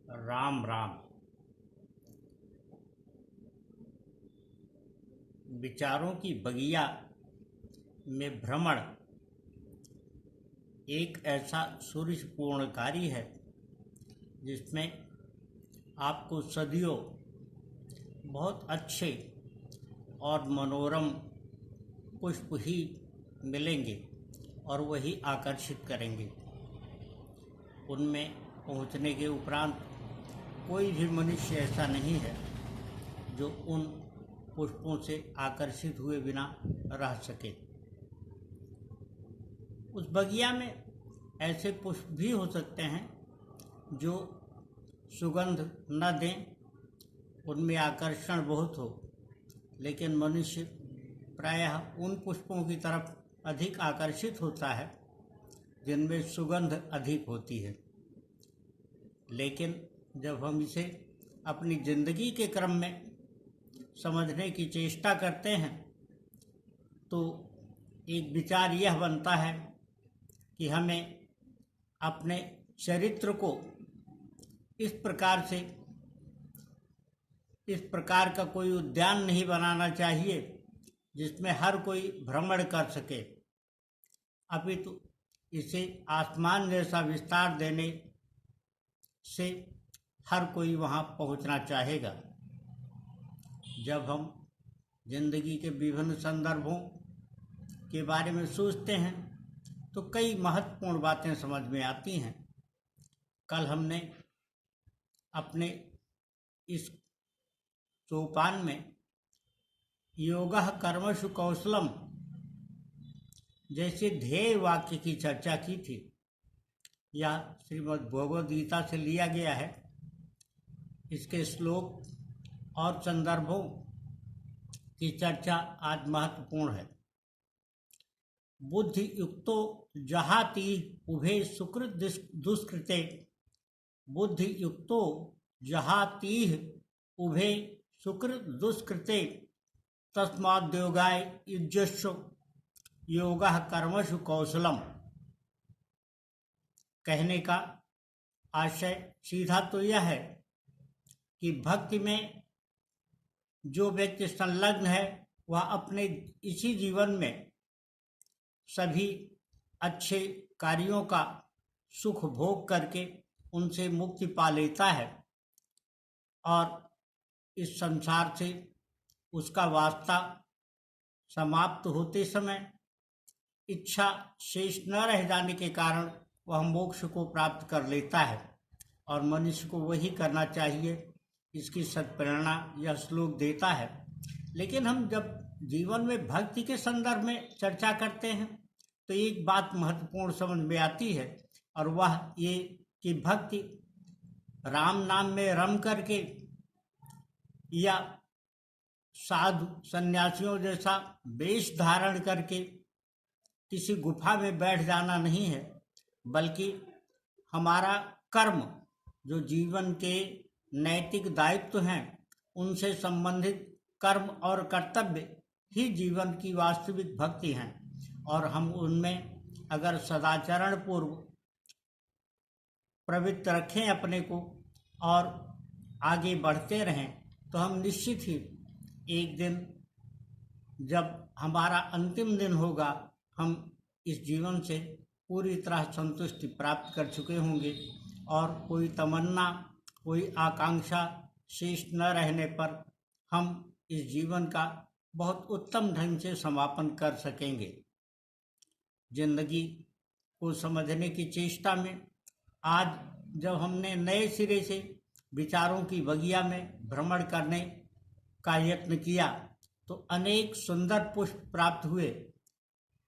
राम राम। विचारों की बगिया में भ्रमण एक ऐसा सूर्यपूर्ण कार्य है जिसमें आपको सदियों बहुत अच्छे और मनोरम पुष्प ही मिलेंगे और वही आकर्षित करेंगे। उनमें पहुंचने के उपरांत कोई भी मनुष्य ऐसा नहीं है जो उन पुष्पों से आकर्षित हुए बिना रह सके। उस बगिया में ऐसे पुष्प भी हो सकते हैं जो सुगंध न दें, उनमें आकर्षण बहुत हो, लेकिन मनुष्य प्रायः उन पुष्पों की तरफ अधिक आकर्षित होता है जिनमें सुगंध अधिक होती है। लेकिन जब हम इसे अपनी जिंदगी के क्रम में समझने की चेष्टा करते हैं तो एक विचार यह बनता है कि हमें अपने चरित्र को इस प्रकार का कोई उद्यान नहीं बनाना चाहिए जिसमें हर कोई भ्रमण कर सके, अपितु इसे आसमान जैसा विस्तार देने से हर कोई वहाँ पहुँचना चाहेगा। जब हम जिंदगी के विभिन्न संदर्भों के बारे में सोचते हैं तो कई महत्वपूर्ण बातें समझ में आती हैं। कल हमने अपने इस सोपान में योगः कर्मसु कौशलम जैसे ध्येय वाक्य की चर्चा की थी। यह श्रीमद् भगवद गीता से लिया गया है। इसके श्लोक और संदर्भों की चर्चा आज महत्वपूर्ण है। बुद्धि युक्तो जहाति उभे सुकृत दुष्कृते, बुद्धि युक्तो जहाति उभे सुकृत दुष्कृते, तस्माद्योगाय युज्यस्व योगः कर्मसु कौशलम। कहने का आशय सीधा तो यह है कि भक्ति में जो व्यक्ति संलग्न है वह अपने इसी जीवन में सभी अच्छे कार्यों का सुख भोग करके उनसे मुक्ति पा लेता है और इस संसार से उसका वास्ता समाप्त होते समय इच्छा शेष न रह जाने के कारण वह मोक्ष को प्राप्त कर लेता है और मनुष्य को वही करना चाहिए, इसकी सत्प्रेरणा यह श्लोक देता है। लेकिन हम जब जीवन में भक्ति के संदर्भ में चर्चा करते हैं तो एक बात महत्वपूर्ण समझ में आती है और वह ये कि भक्ति राम नाम में रम करके या साधु सन्यासियों जैसा वेश धारण करके किसी गुफा में बैठ जाना नहीं है, बल्कि हमारा कर्म जो जीवन के नैतिक दायित्व हैं उनसे संबंधित कर्म और कर्तव्य ही जीवन की वास्तविक भक्ति हैं। और हम उनमें अगर सदाचरण पूर्व प्रवृत्त रखें अपने को और आगे बढ़ते रहें तो हम निश्चित ही एक दिन जब हमारा अंतिम दिन होगा हम इस जीवन से पूरी तरह संतुष्टि प्राप्त कर चुके होंगे और कोई तमन्ना कोई आकांक्षा शेष न रहने पर हम इस जीवन का बहुत उत्तम ढंग से समापन कर सकेंगे। जिंदगी को समझने की चेष्टा में आज जब हमने नए सिरे से विचारों की बगिया में भ्रमण करने का यत्न किया तो अनेक सुंदर पुष्प प्राप्त हुए।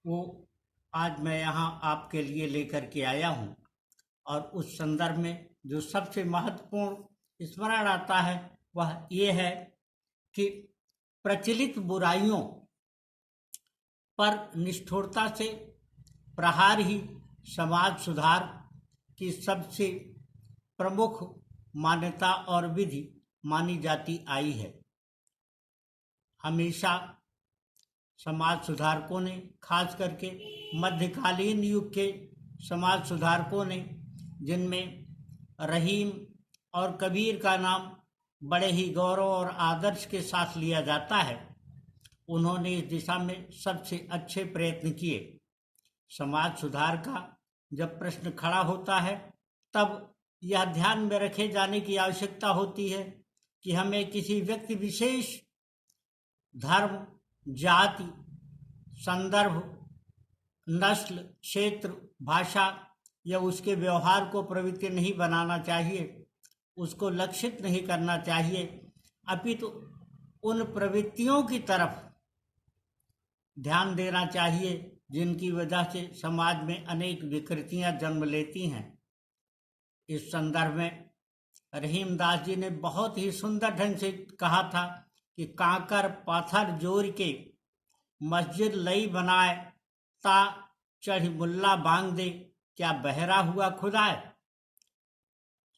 वो आज मैं यहाँ आपके लिए लेकर के आया हूँ और उस संदर्भ में जो सबसे महत्वपूर्ण स्मरण आता है वह ये है कि प्रचलित बुराइयों पर निष्ठुरता से प्रहार ही समाज सुधार की सबसे प्रमुख मान्यता और विधि मानी जाती आई है। हमेशा समाज सुधारकों ने, खास करके मध्यकालीन युग के समाज सुधारकों ने, जिनमें रहीम और कबीर का नाम बड़े ही गौरव और आदर्श के साथ लिया जाता है। उन्होंने इस दिशा में सबसे अच्छे प्रयत्न किए। समाज सुधार का जब प्रश्न खड़ा होता है तब यह ध्यान में रखे जाने की आवश्यकता होती है कि हमें किसी व्यक्ति विशेष, धर्म, जाति, संदर्भ, नस्ल, क्षेत्र, भाषा या उसके व्यवहार को प्रवृत्ति नहीं बनाना चाहिए, उसको लक्षित नहीं करना चाहिए, अपितु उन प्रवृत्तियों की तरफ ध्यान देना चाहिए जिनकी वजह से समाज में अनेक विकृतियां जन्म लेती हैं। इस संदर्भ में रहीमदास जी ने बहुत ही सुंदर ढंग से कहा था कि कांकर पाथर जोर के मस्जिद लई बनाए, ता चढ़ मुल्ला बांग दे, क्या बहरा हुआ खुदाए।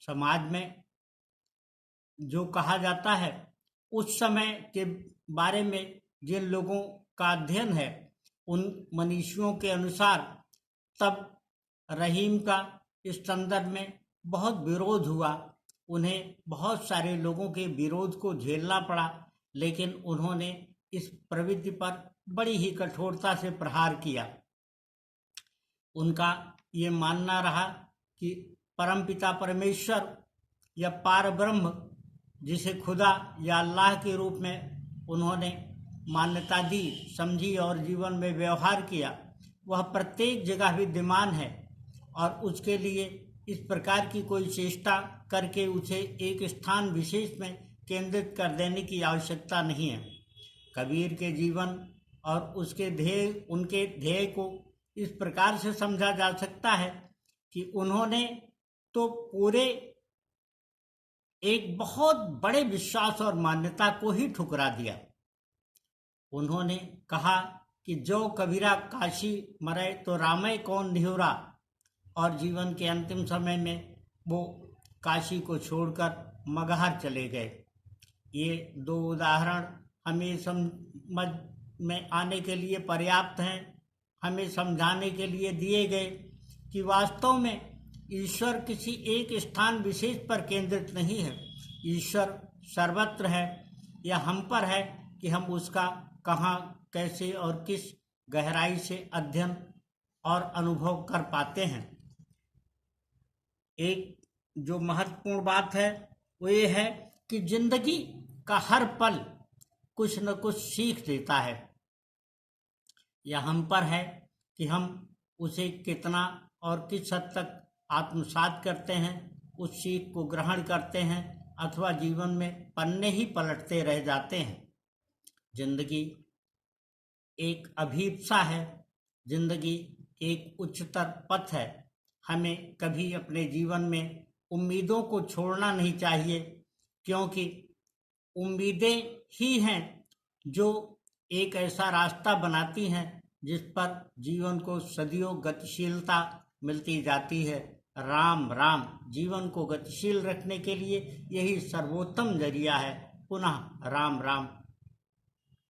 समाज में जो कहा जाता है उस समय के बारे में जिन लोगों का अध्ययन है उन मनीषियों के अनुसार तब रहीम का इस संदर्भ में बहुत विरोध हुआ। उन्हें बहुत सारे लोगों के विरोध को झेलना पड़ा, लेकिन उन्होंने इस प्रवृत्ति पर बड़ी ही कठोरता से प्रहार किया। उनका ये मानना रहा कि परमपिता परमेश्वर या पार ब्रह्म, जिसे खुदा या अल्लाह के रूप में उन्होंने मान्यता दी, समझी और जीवन में व्यवहार किया, वह प्रत्येक जगह विद्यमान है और उसके लिए इस प्रकार की कोई चेष्टा करके उसे एक स्थान विशेष में केंद्रित कर देने की आवश्यकता नहीं है। कबीर के जीवन और उनके ध्येय को इस प्रकार से समझा जा सकता है कि उन्होंने तो पूरे एक बहुत बड़े विश्वास और मान्यता को ही ठुकरा दिया। उन्होंने कहा कि जो कबीरा काशी मरे तो रामय कौन निहुरा, और जीवन के अंतिम समय में वो काशी को छोड़कर मगहर चले गए। ये दो उदाहरण हमें समझ में आने के लिए पर्याप्त हैं, हमें समझाने के लिए दिए गए कि वास्तव में ईश्वर किसी एक स्थान विशेष पर केंद्रित नहीं है। ईश्वर सर्वत्र है। यह हम पर है कि हम उसका कहाँ, कैसे और किस गहराई से अध्ययन और अनुभव कर पाते हैं। एक जो महत्वपूर्ण बात है वो ये है कि जिंदगी का हर पल कुछ न कुछ सीख देता है। यह हम पर है कि हम उसे कितना और किस हद तक आत्मसात करते हैं, उस सीख को ग्रहण करते हैं अथवा जीवन में पन्ने ही पलटते रह जाते हैं। जिंदगी एक अभिप्सा है, जिंदगी एक उच्चतर पथ है। हमें कभी अपने जीवन में उम्मीदों को छोड़ना नहीं चाहिए, क्योंकि उम्मीदें ही हैं जो एक ऐसा रास्ता बनाती हैं जिस पर जीवन को सदियों गतिशीलता मिलती जाती है। राम राम। जीवन को गतिशील रखने के लिए यही सर्वोत्तम जरिया है। पुनः राम राम।